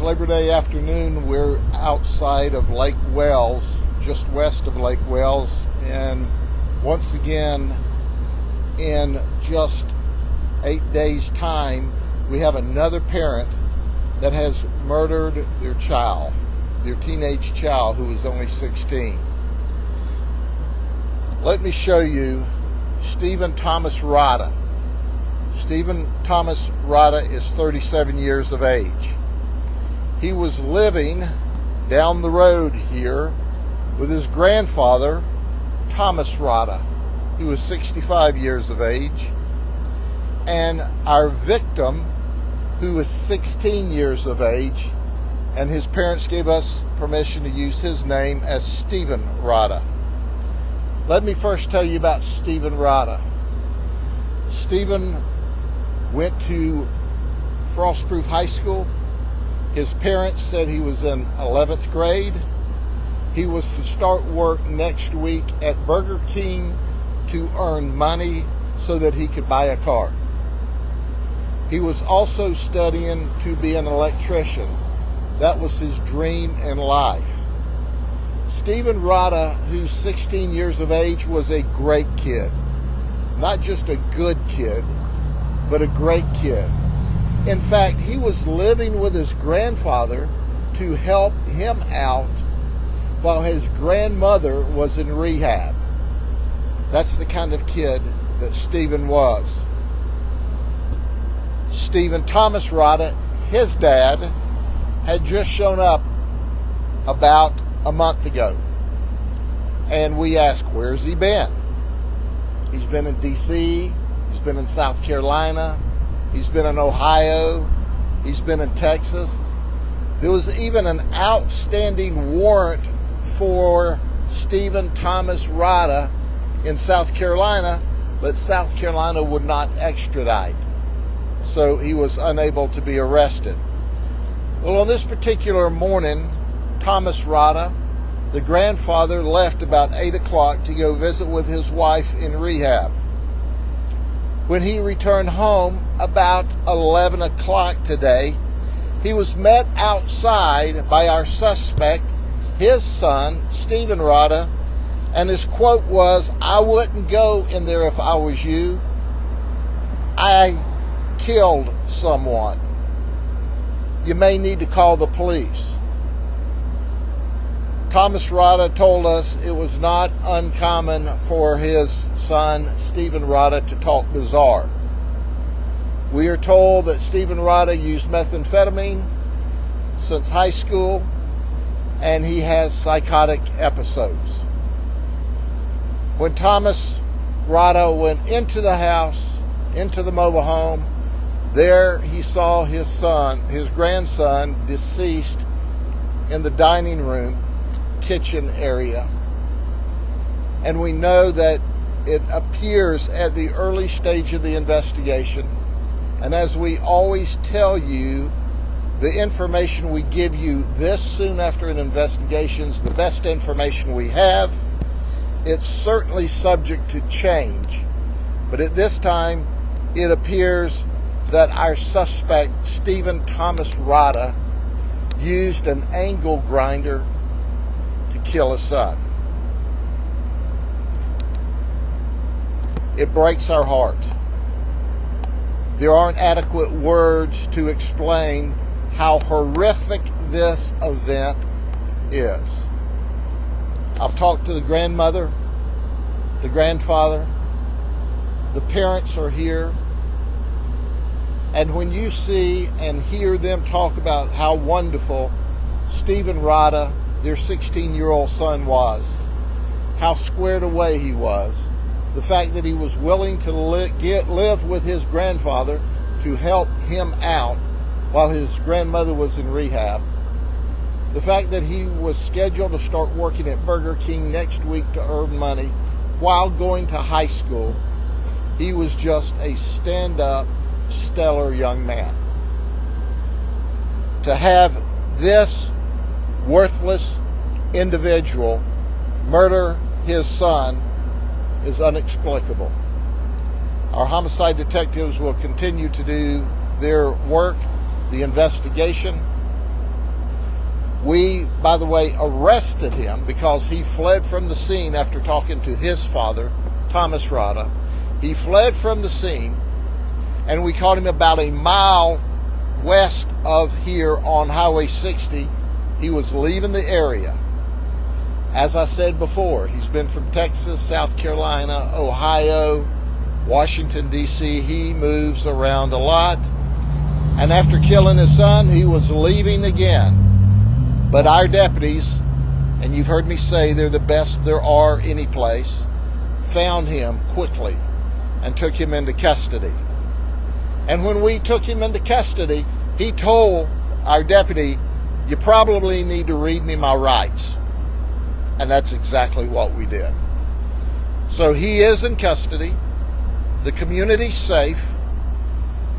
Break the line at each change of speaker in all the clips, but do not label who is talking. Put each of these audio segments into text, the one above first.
Labor Day afternoon. We're outside of Lake Wales, just west of Lake Wales, and once again, in just 8 days' time, we have another parent that has murdered their child, their teenage child, who is only 16. Let me show you Stephen Thomas Rodda. Stephen Thomas Rodda is 37 years of age. He was living down the road here with his grandfather, Thomas Rodda. He was 65 years of age. And our victim, who was 16 years of age, and his parents gave us permission to use his name as Stephen Rodda. Let me first tell you about Stephen Rodda. Stephen went to Frostproof High School. His parents said he was in 11th grade. He was to start work next week at Burger King to earn money so that he could buy a car. He was also studying to be an electrician. That was his dream in life. Stephen Rodda, who's 16 years of age, was a great kid. Not just a good kid, but a great kid. In fact, he was living with his grandfather to help him out while his grandmother was in rehab. That's the kind of kid that Stephen was. Stephen Thomas Rodda, his dad, had just shown up about a month ago. And we asked, where's he been? He's been in D.C., he's been in South Carolina, he's been in Ohio, he's been in Texas. There was even an outstanding warrant for Stephen Thomas Rodda in South Carolina, but South Carolina would not extradite. So he was unable to be arrested. Well, on this particular morning, Thomas Rodda, the grandfather, left about 8 o'clock to go visit with his wife in rehab. When he returned home about 11 o'clock today, he was met outside by our suspect, his son, Stephen Rodda, and his quote was, "I wouldn't go in there if I was you. I killed someone. You may need to call the police." Thomas Rodda told us it was not uncommon for his son, Stephen Rodda, to talk bizarre. We are told that Stephen Rodda used methamphetamine since high school, and he has psychotic episodes. When Thomas Rodda went into the house, into the mobile home, there he saw his son, his grandson, deceased in the dining room, kitchen area. And we know that it appears at the early stage of the investigation. And as we always tell you, the information we give you this soon after an investigation is the best information we have. It's certainly subject to change. But at this time, it appears that our suspect, Stephen Thomas Rodda, used an angle grinder to kill his son. It breaks our heart. There aren't adequate words to explain how horrific this event is. I've talked to the grandmother, the grandfather, the parents are here. And when you see and hear them talk about how wonderful Stephen Rodda, their 16-year-old son, was, how squared away he was, the fact that he was willing to live with his grandfather to help him out while his grandmother was in rehab, the fact that he was scheduled to start working at Burger King next week to earn money while going to high school, he was just a stand-up, stellar young man. To have this worthless individual murder his son is inexplicable. Our homicide detectives will continue to do their work, the investigation, We, by the way, arrested him because he fled from the scene after talking to his father, Thomas Rodda. He fled from the scene, and we caught him about a mile west of here on Highway 60. He was leaving the area. As I said before, he's been from Texas, South Carolina, Ohio, Washington, D.C. He moves around a lot. And after killing his son, he was leaving again. But our deputies, and you've heard me say they're the best there are any place, found him quickly and took him into custody. And when we took him into custody, he told our deputy, "You probably need to read me my rights." And that's exactly what we did. So he is in custody. The community's safe.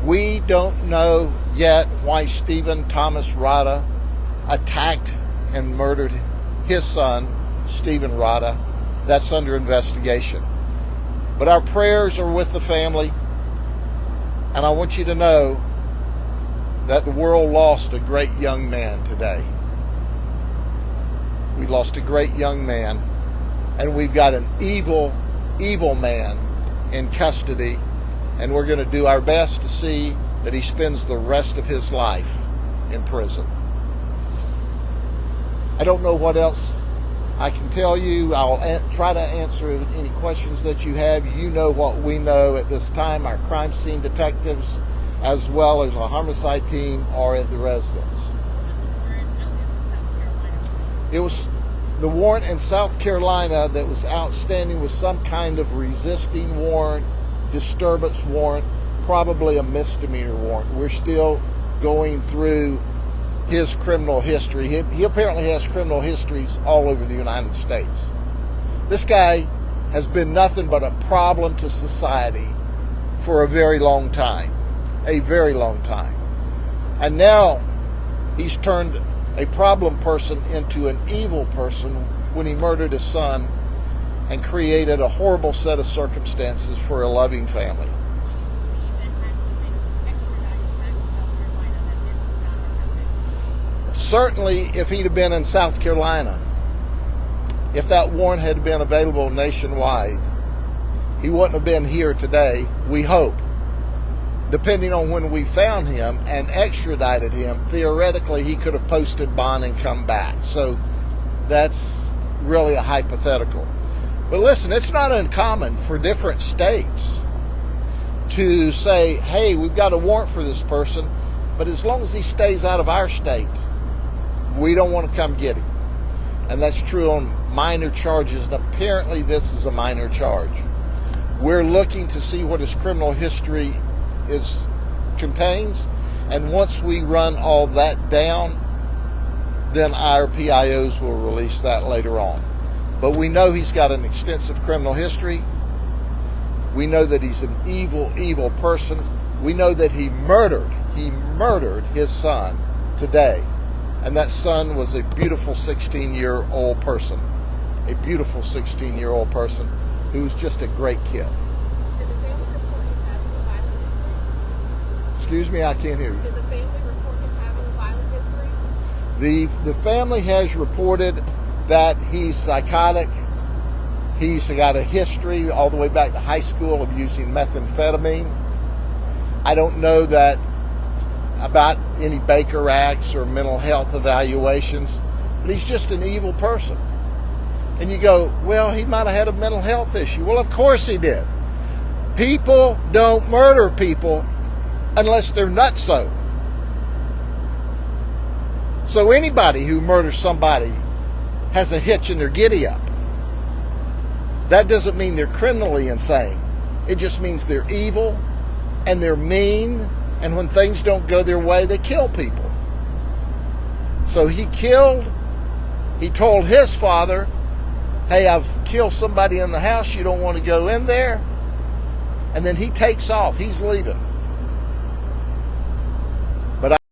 We don't know yet why Stephen Thomas Rodda attacked and murdered his son, Stephen Rodda. That's under investigation. But our prayers are with the family. And I want you to know that the world lost a great young man today. We lost a great young man, and we've got an evil, evil man in custody, and we're going to do our best to see that he spends the rest of his life in prison. I don't know what else I can tell you. I'll try to answer any questions that you have. You know what we know at this time. Our crime scene detectives, as well as our homicide team, are at the residence. It was the warrant in South Carolina that was outstanding was some kind of resisting warrant, disturbance warrant, probably a misdemeanor warrant. We're still going through his criminal history. He apparently has criminal histories all over the United States. This guy has been nothing but a problem to society for a very long time. A very long time. And now he's turned a problem person into an evil person when he murdered his son and created a horrible set of circumstances for a loving family. Certainly, if he'd have been in South Carolina, if that warrant had been available nationwide, he wouldn't have been here today, we hope. Depending on when we found him and extradited him, theoretically he could have posted bond and come back. So that's really a hypothetical. But listen, it's not uncommon for different states to say, hey, we've got a warrant for this person, but as long as he stays out of our state, we don't want to come get him. And that's true on minor charges, and apparently this is a minor charge. We're looking to see what his criminal history contains, and once we run all that down, then our PIOs will release that later on. But we know he's got an extensive criminal history. We know that he's an evil, evil person. We know that he murdered his son today. And that son was a beautiful 16-year-old person. A beautiful 16-year-old person who was just a great kid.
Did the family report him having a violent history?
Excuse me, I can't hear you.
Did the family report him having a violent history?
The family has reported that he's psychotic. He's got a history all the way back to high school of using methamphetamine. I don't know that about any Baker Acts or mental health evaluations, but he's just an evil person. And you go, well, he might have had a mental health issue. Well, of course he did. People don't murder people unless they're nutso. So anybody who murders somebody has a hitch in their giddy up. That doesn't mean they're criminally insane. It just means they're evil and they're mean, and when things don't go their way, they kill people. So he told his father, hey, I've killed somebody in the house, you don't want to go in there? And then he takes off, he's leaving.